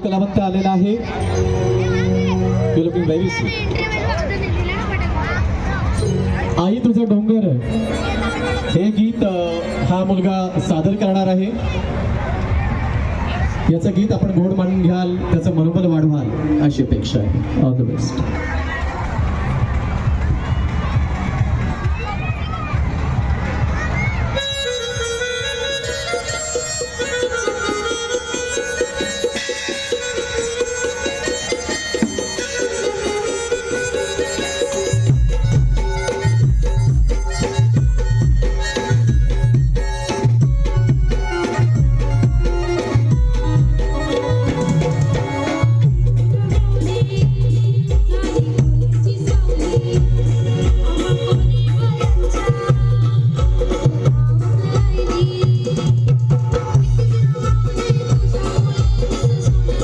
कलावंत आलेला आहे. You looking very sweet. आई तुझं डोंगर हे गीत हा मुलगा सादर करणार आहे. याचं गीत आपण गोड मानून घ्याल, त्याचं मनोबल वाढवाल अशी अपेक्षा आहे. All the best.